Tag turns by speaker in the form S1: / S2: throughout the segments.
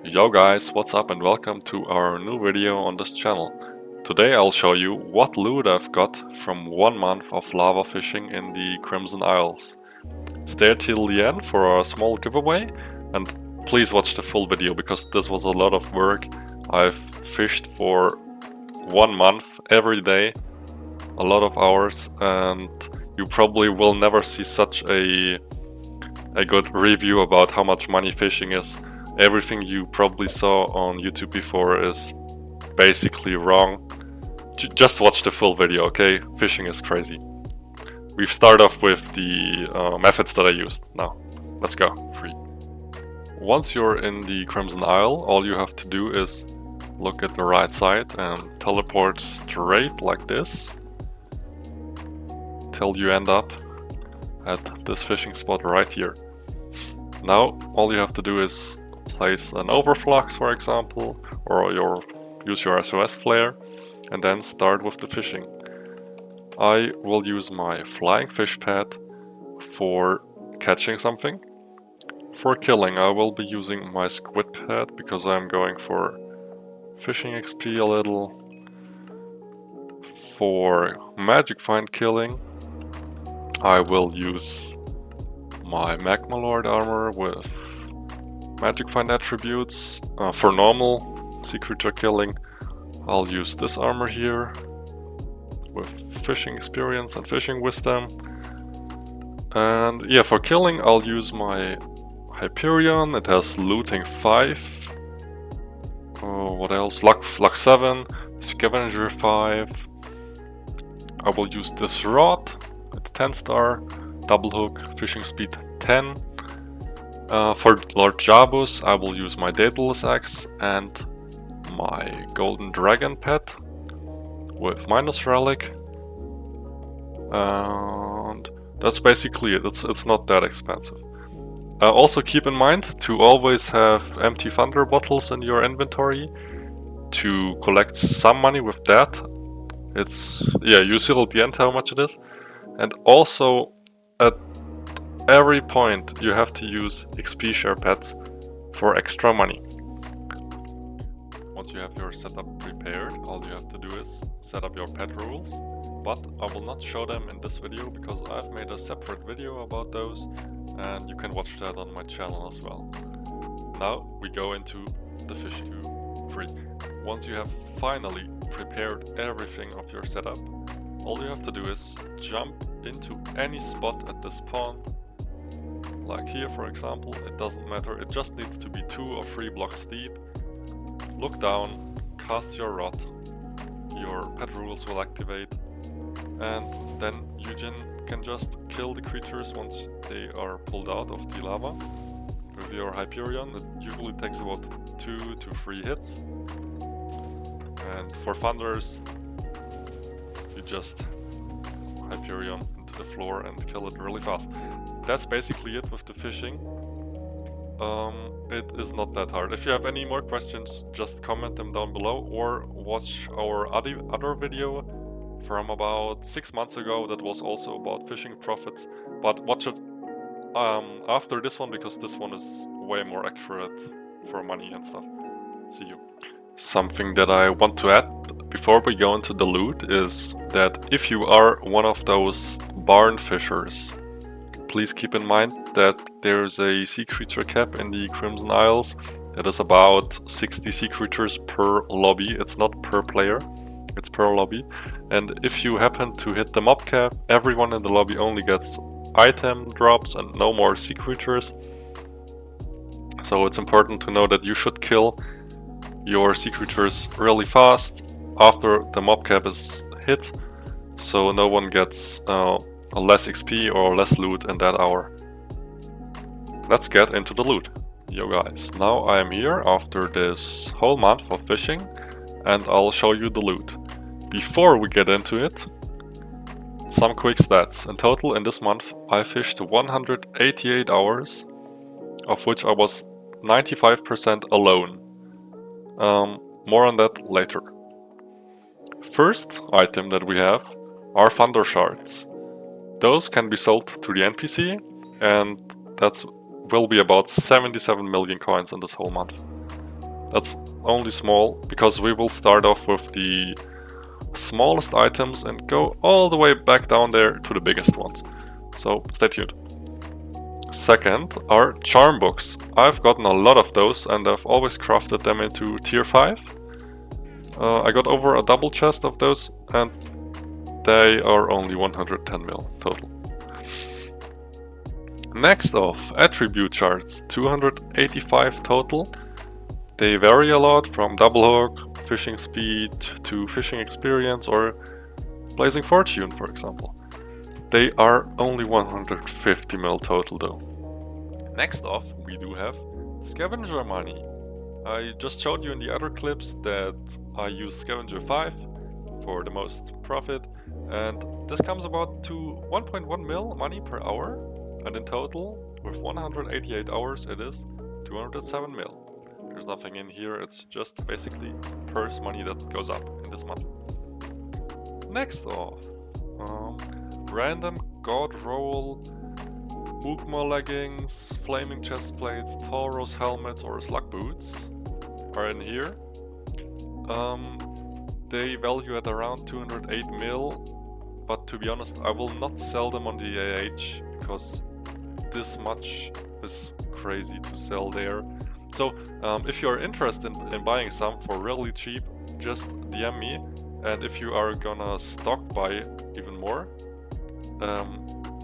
S1: Yo guys, what's up and welcome to our new video on this channel. Today I'll show you what loot I've got from 1 month of lava fishing in the Crimson Isles. Stay till the end for a small giveaway and please watch the full video because this was a lot of work. I've fished for 1 month every day, a lot of hours, and you probably will never see such a good review about how much money fishing is. Everything you probably saw on YouTube before is basically wrong. Just watch the full video, okay? Fishing is crazy. We start off with the methods that I used. Now, let's go. 3. Once you're in the Crimson Isle, all you have to do is look at the right side and teleport straight like this till you end up at this fishing spot right here. Now, all you have to do is place an overflux, for example, or use your SOS flare, and then start with the fishing. I will use my flying fish pad for catching something. For killing, I will be using my squid pad because I'm going for fishing XP a little. For magic find killing, I will use my Magma Lord armor with magic find attributes. For normal sea creature killing, I'll use this armor here with fishing experience and fishing wisdom. And yeah, for killing I'll use my Hyperion. It has looting 5. What else? Luck 7, scavenger 5. I will use this rod. It's 10 star, double hook, fishing speed 10. For Lord Jabus, I will use my Daedalus axe and my golden dragon pet with minus relic. And that's basically it. It's not that expensive. Also keep in mind to always have empty thunder bottles in your inventory to collect some money with that. You see at the end how much it is. And also at every point you have to use XP share pets for extra money. Once you have your setup prepared, all you have to do is set up your pet rules, but I will not show them in this video because I've made a separate video about those and you can watch that on my channel as well. Now we go into the fishing. 3. Once you have finally prepared everything of your setup, all you have to do is jump into any spot at this pond. Like here, for example, it doesn't matter, it just needs to be 2 or 3 blocks deep. Look down, cast your rod, your pet rules will activate, and then you can just kill the creatures once they are pulled out of the lava. With your Hyperion, it usually takes about 2 to 3 hits. And for thunders, you just Hyperion into the floor and kill it really fast. That's basically it with the fishing. It is not that hard. If you have any more questions, just comment them down below or watch our other video from about 6 months ago that was also about fishing profits. But watch it after this one because this one is way more accurate for money and stuff. See you. Something that I want to add before we go into the loot is that if you are one of those barn fishers, please keep in mind that there's a sea creature cap in the Crimson Isles that is about 60 sea creatures per lobby. It's not per player, it's per lobby. And if you happen to hit the mob cap, everyone in the lobby only gets item drops and no more sea creatures. So it's important to know that you should kill your sea creatures really fast after the mob cap is hit, so no one gets less XP or less loot in that hour. Let's get into the loot. Yo guys, now I am here after this whole month of fishing and I'll show you the loot. Before we get into it, some quick stats. In total in this month I fished 188 hours, of which I was 95% alone. More on that later. First item that we have are thunder shards. Those can be sold to the NPC and that will be about 77 million coins in this whole month. That's only small, because we will start off with the smallest items and go all the way back down there to the biggest ones. So stay tuned. Second are charm books. I've gotten a lot of those and I've always crafted them into tier 5. I got over a double chest of those and they are only 110 mil total. Next off, attribute charts, 285 total. They vary a lot from double hook, fishing speed to fishing experience or blazing fortune, for example. They are only 150 mil total though. Next off, we do have scavenger money. I just showed you in the other clips that I use scavenger 5 for the most profit, and this comes about to 1.1 mil money per hour, and in total, with 188 hours, it is 207 mil. There's nothing in here, it's just basically purse money that goes up in this month. Next off, random god roll, Mugma leggings, flaming chest plates, Tauros helmets or slug boots are in here. They value at around 208 mil, but to be honest I will not sell them on the AH because this much is crazy to sell there. So if you're interested in buying some for really cheap, just DM me, and if you are gonna stock buy even more,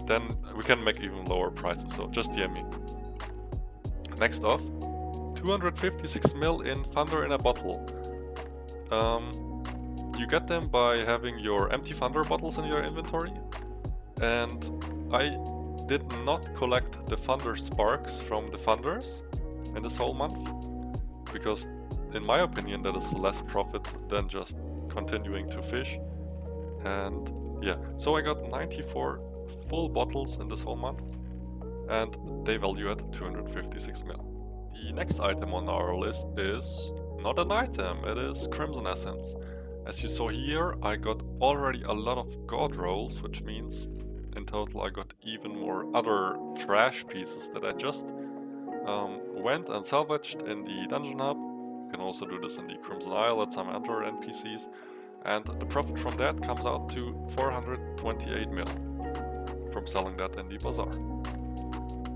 S1: then we can make even lower prices, so just DM me. Next off, 256 mil in Thunder in a bottle. You get them by having your empty Thunder bottles in your inventory, and I did not collect the Thunder sparks from the Thunders in this whole month, because in my opinion that is less profit than just continuing to fish. And yeah, so I got 94 full bottles in this whole month, and they value at 256 mil. The next item on our list is not an item, it is Crimson Essence. As you saw here, I got already a lot of god rolls, which means in total I got even more other trash pieces that I just went and salvaged in the Dungeon Hub. You can also do this in the Crimson Isle at some other NPCs, and the profit from that comes out to 428 mil from selling that in the bazaar.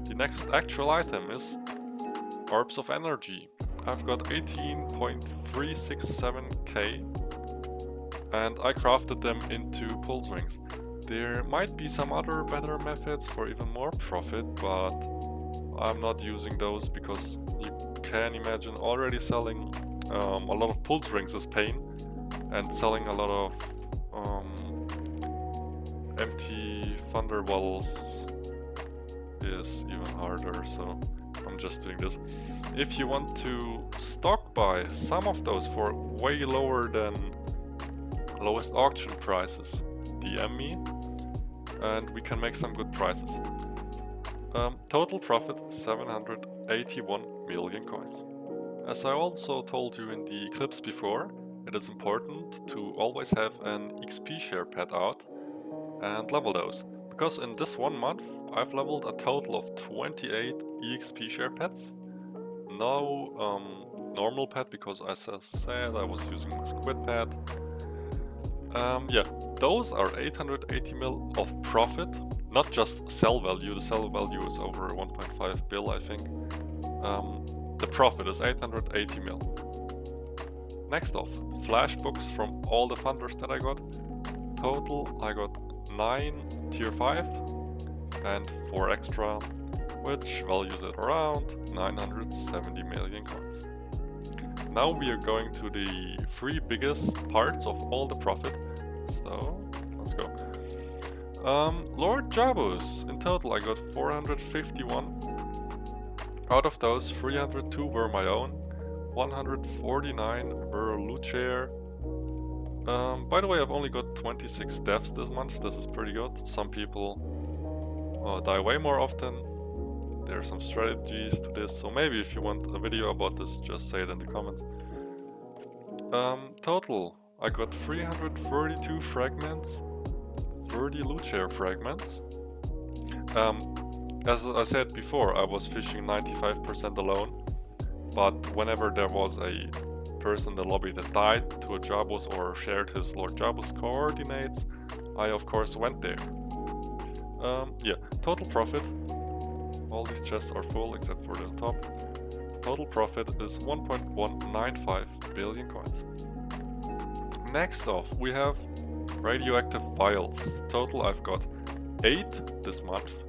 S1: The next actual item is Orbs of Energy. I've got 18.367k and I crafted them into pulse rings. There might be some other better methods for even more profit, but I'm not using those because you can imagine already selling a lot of pulse rings is pain, and selling a lot of empty thunder bottles is even harder, so I'm just doing this. If you want to stock buy some of those for way lower than lowest auction prices, DM me and we can make some good prices. Total profit 781 million coins. As I also told you in the clips before, it is important to always have an XP share pet out and level those. Because in this 1 month I've leveled a total of 28 EXP share pets. No normal pet, because as I said I was using a squid pet. Yeah, those are 880 mil of profit, not just sell value. The sell value is over 1.5 bill, I think. The profit is 880 mil. Next off, flash books from all the funders that I got. Total I got 9 tier 5 and 4 extra, which values at around 970 million coins. Now we are going to the 3 biggest parts of all the profit, so let's go. Lord Jabus, in total I got 451. Out of those, 302 were my own, 149 were loot share. By the way, I've only got 26 deaths this month, this is pretty good. Some people die way more often. There are some strategies to this, so maybe if you want a video about this, just say it in the comments. Total, I got 332 fragments, 30 loot share fragments. As I said before, I was fishing 95% alone, but whenever there was a person in the lobby that died to a Jabus or shared his Lord Jabus coordinates, I of course went there. Yeah, total profit. All these chests are full except for the top. Total profit is 1.195 billion coins. Next off, we have radioactive vials. Total I've got 8 this month.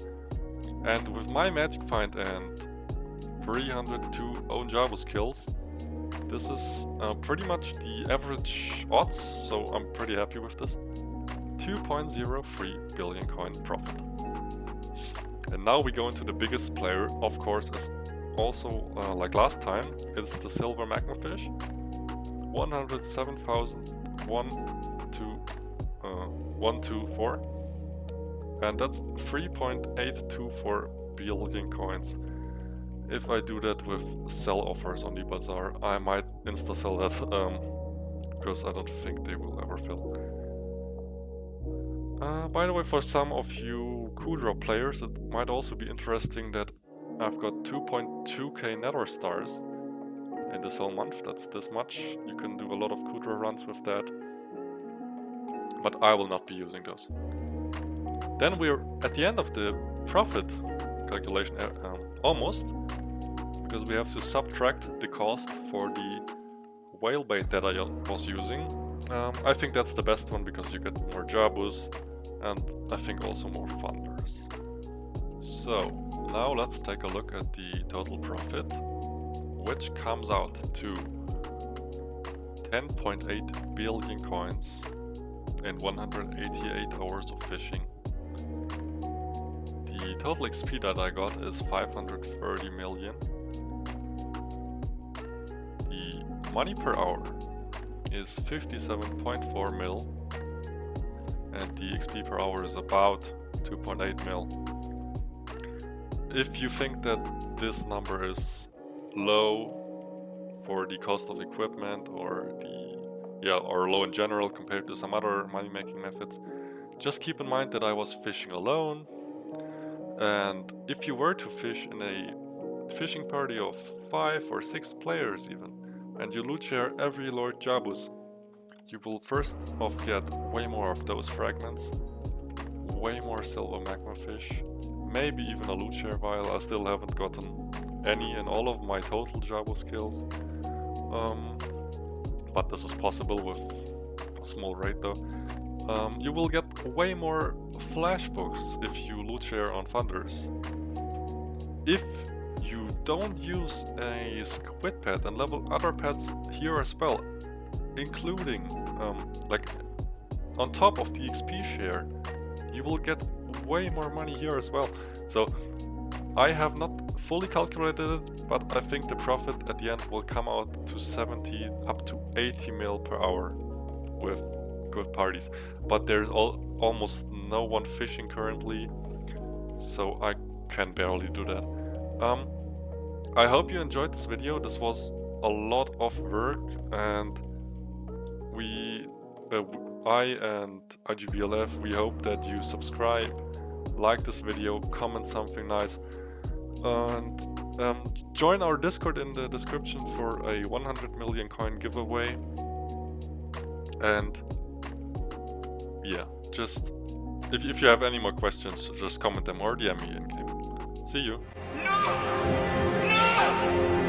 S1: And with my magic find and 302 own Jabus kills, this is pretty much the average odds, so I'm pretty happy with this. 2.03 billion coin profit. And now we go into the biggest player, of course, as also like last time, it's the silver magmafish. 107,124, and that's 3.824 billion coins. If I do that with sell offers on the bazaar, I might insta sell that, because I don't think they will ever fill. By the way, for some of you Kudra players, it might also be interesting that I've got 2.2k nether stars in this whole month. That's this much. You can do a lot of Kudra runs with that, but I will not be using those. Then we're at the end of the profit calculation, almost, because we have to subtract the cost for the whale bait that I was using. I think that's the best one because you get more Jabus and I think also more funders. So now let's take a look at the total profit, which comes out to 10.8 billion coins in 188 hours of fishing. The total XP that I got is 530 million. The money per hour is 57.4 mil, and the XP per hour is about 2.8 mil. If you think that this number is low for the cost of equipment or or low in general compared to some other money making methods, just keep in mind that I was fishing alone, and if you were to fish in a fishing party of 5 or 6 players even, and you loot share every Lord Jabus, you will first off get way more of those fragments, way more silver magma fish, maybe even a loot share vial. I still haven't gotten any in all of my total Jabus kills, but this is possible with a small raid though. You will get way more flash books if you loot share on funders. If you don't use a squid pet and level other pets here as well, including like on top of the XP share, you will get way more money here as well. So I have not fully calculated it, but I think the profit at the end will come out to 70 up to 80 mil per hour with good parties. But there's almost no one fishing currently, so I can barely do that. I hope you enjoyed this video. This was a lot of work, and I and IGBLF, we hope that you subscribe, like this video, comment something nice, and join our Discord in the description for a 100 million coin giveaway. And yeah, just if you have any more questions, just comment them or DM me in game. See you.
S2: No! No!